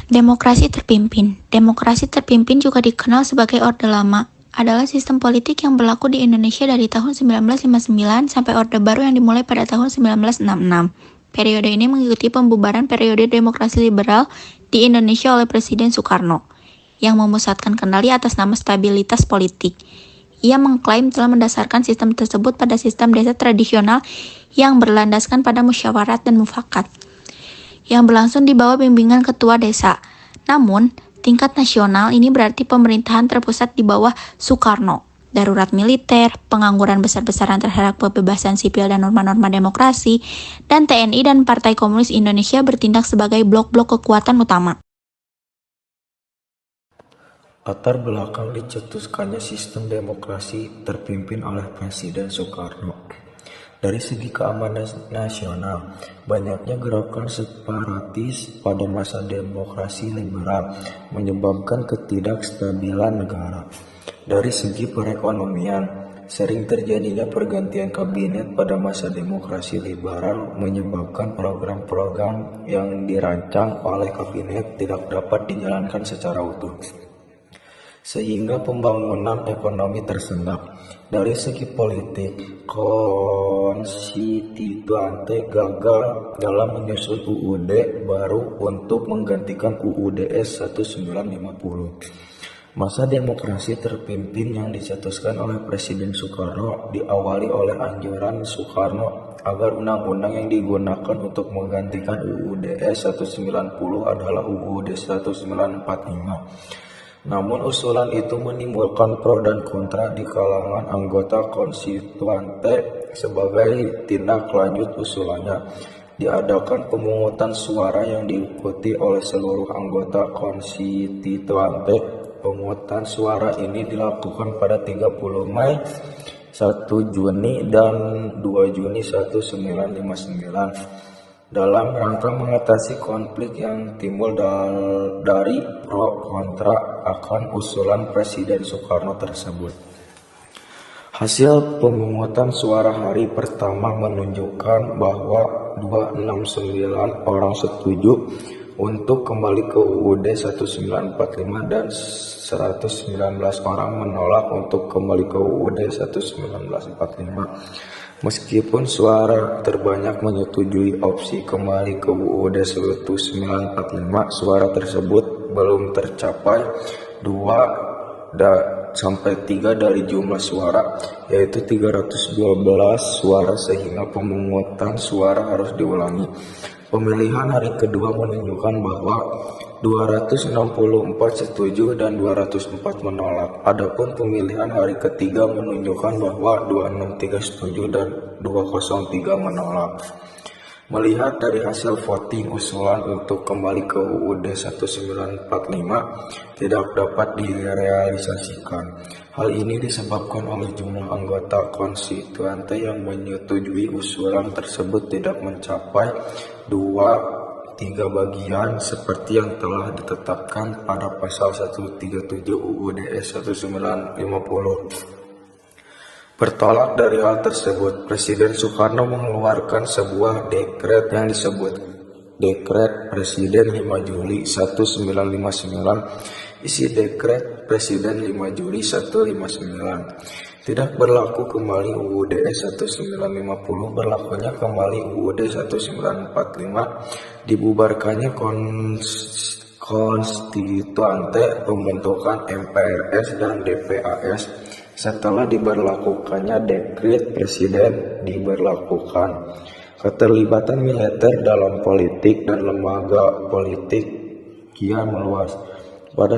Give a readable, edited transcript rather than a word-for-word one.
Demokrasi terpimpin. Demokrasi terpimpin juga dikenal sebagai Orde Lama, adalah sistem politik yang berlaku di Indonesia dari tahun 1959 sampai Orde Baru yang dimulai pada tahun 1966. Periode ini mengikuti pembubaran periode demokrasi liberal di Indonesia oleh Presiden Soekarno, yang memusatkan kendali atas nama stabilitas politik. Ia mengklaim telah mendasarkan sistem tersebut pada sistem desa tradisional yang berlandaskan pada musyawarat dan mufakat, yang berlangsung di bawah bimbingan ketua desa. Namun, tingkat nasional ini berarti pemerintahan terpusat di bawah Soekarno. Darurat militer, pengangguran besar-besaran terhadap kebebasan sipil dan norma-norma demokrasi, dan TNI dan Partai Komunis Indonesia bertindak sebagai blok-blok kekuatan utama. Latar belakang dicetuskannya sistem demokrasi terpimpin oleh Presiden Soekarno. Dari segi keamanan nasional, banyaknya gerakan separatis pada masa demokrasi liberal menyebabkan ketidakstabilan negara. Dari segi perekonomian, sering terjadinya pergantian kabinet pada masa demokrasi liberal menyebabkan program-program yang dirancang oleh kabinet tidak dapat dijalankan secara utuh, sehingga pembangunan ekonomi tersendat. Dari segi politik, konstituante gagal dalam menyusun UUD baru untuk menggantikan UUDS 1950. Masa demokrasi terpimpin yang dicetuskan oleh Presiden Soekarno diawali oleh anjuran Soekarno agar undang-undang yang digunakan untuk menggantikan UUDS 190 adalah UUD 1945. Namun usulan itu menimbulkan pro dan kontra di kalangan anggota konstituante. Sebagai tindak lanjut usulannya, diadakan pemungutan suara yang diikuti oleh seluruh anggota konstituante. Pemungutan suara ini dilakukan pada 30 Mei, 1 Juni, dan 2 Juni 1959. Dalam rangka mengatasi konflik yang timbul dari pro kontra akan usulan Presiden Soekarno tersebut. Hasil pemungutan suara hari pertama menunjukkan bahwa 269 orang setuju untuk kembali ke UUD 1945 dan 119 orang menolak untuk kembali ke UUD 1945. Meskipun suara terbanyak menyetujui opsi kembali ke UUD 1945, suara tersebut belum tercapai 2-3 dari jumlah suara, yaitu 312 suara, sehingga pemungutan suara harus diulangi. Pemilihan hari kedua menunjukkan bahwa 264 setuju dan 204 menolak. Adapun pemilihan hari ketiga menunjukkan bahwa 263 setuju dan 203 menolak. Melihat dari hasil voting, usulan untuk kembali ke UUD 1945 tidak dapat direalisasikan. Hal ini disebabkan oleh jumlah anggota konstituante yang menyetujui usulan tersebut tidak mencapai 2/3 bagian seperti yang telah ditetapkan pada pasal 137 UUDS 1950. Bertolak dari hal tersebut, Presiden Soekarno mengeluarkan sebuah dekret yang disebut Dekret Presiden 5 Juli 1959. Isi Dekret Presiden 5 Juli 1959. Tidak berlaku kembali UUD 1950, berlakunya kembali UUD 1945, dibubarkannya konstituante, pembentukan MPRS dan DPAS. Setelah diberlakukannya Dekret Presiden diberlakukan. Keterlibatan militer dalam politik dan lembaga politik kian meluas. Pada